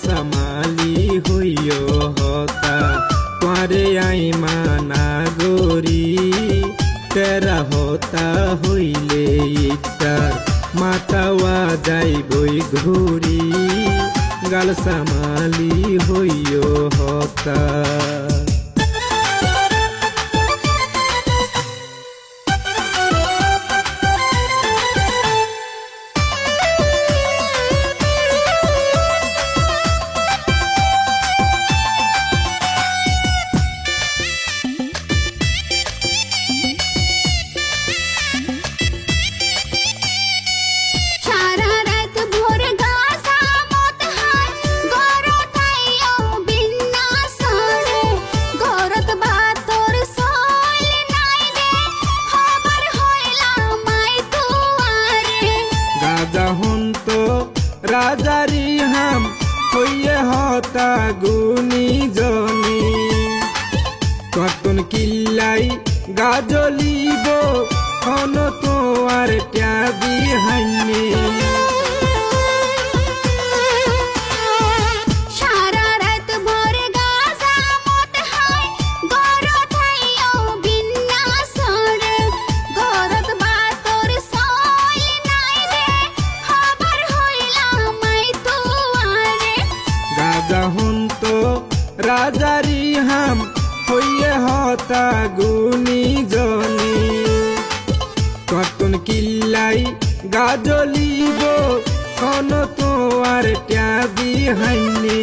সামালি হইও হতা তোমারে আই মানা গরি তেরা হতা হইলে ইটার মাতাওয়া যাইবই ঘুরি গাল সামালি হইও হতা রাজারি হাম হইয়ে হতা গুনি জনি কতন কিল্লাই গাজলিব হন তো আর ট্যাবি হাইনি রাজারি হাম হইয়ে হতা গুনি জনি কতন কিল্লাই গাজলিব হন তো আর ট্যাবি হাইনি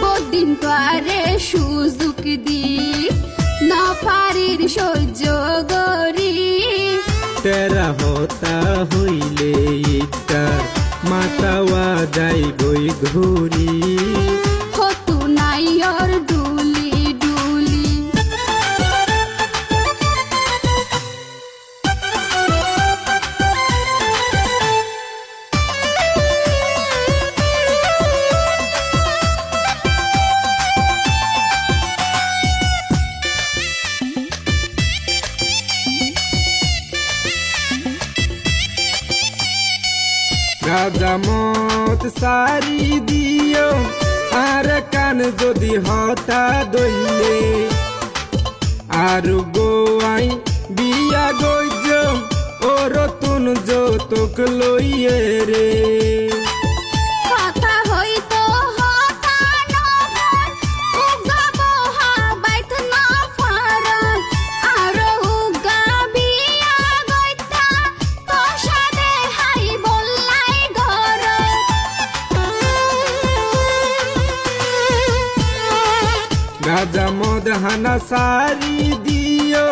বদিন তোরে সুযোগ দি না পারির সহ্য গরি তেরা হতা হইলে ইটার মাতাওয়া যাইবই ঘুরি और डूली डूली গাজা মত সারি দিও আর কান যদি হতা দইলে আর গোয়াই বিয়া গইজ ও রতুন যৌতুক লইয়ে রে কথা হইতো হতা নমন উগা বহা বাইত না ফারন আর উগা বিয়া গইতা তোষাদে হাই বললাই ঘর গাজা মদ হানা সারি দিও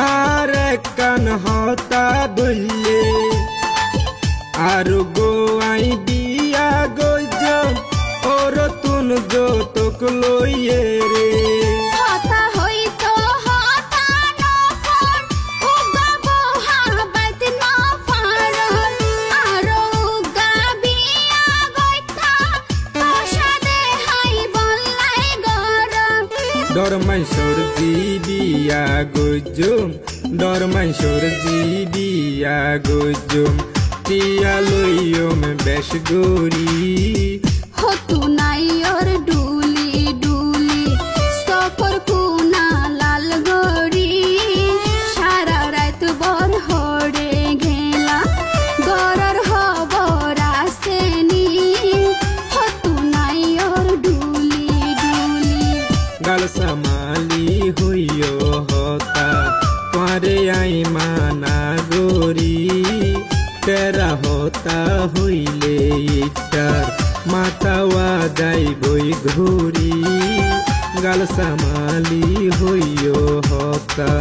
আর কান হতা দইলে আর গোয়াই বিয়া গইজ ও রতুন যৌতুক লইয়ে রে কথা হইতো হতা নমন উগা বহা বাইত না ফারন আর উগা বিয়া গইতা তোষাদে হাই বললাই ঘর ডরমাই সরজি বিয়া গজুম ডরমাই সরজি বিয়া গজুম টিয়া লইয়ম বেশ গরি হতু নাই ওর ডুলি ডুলি সফর কুনা লাল গড়ি সারা রাত বর হড়ে ঘেলা গরর হবর আসেনি হতু নাই ওর ডুলি ডুলি গাল সামালি হইও হতা তোমারে আই মানা গরি তেরা হতা হইলে ইটার মাতাওয়া যাইবই ঘুরি গাল সামালি হইও হতা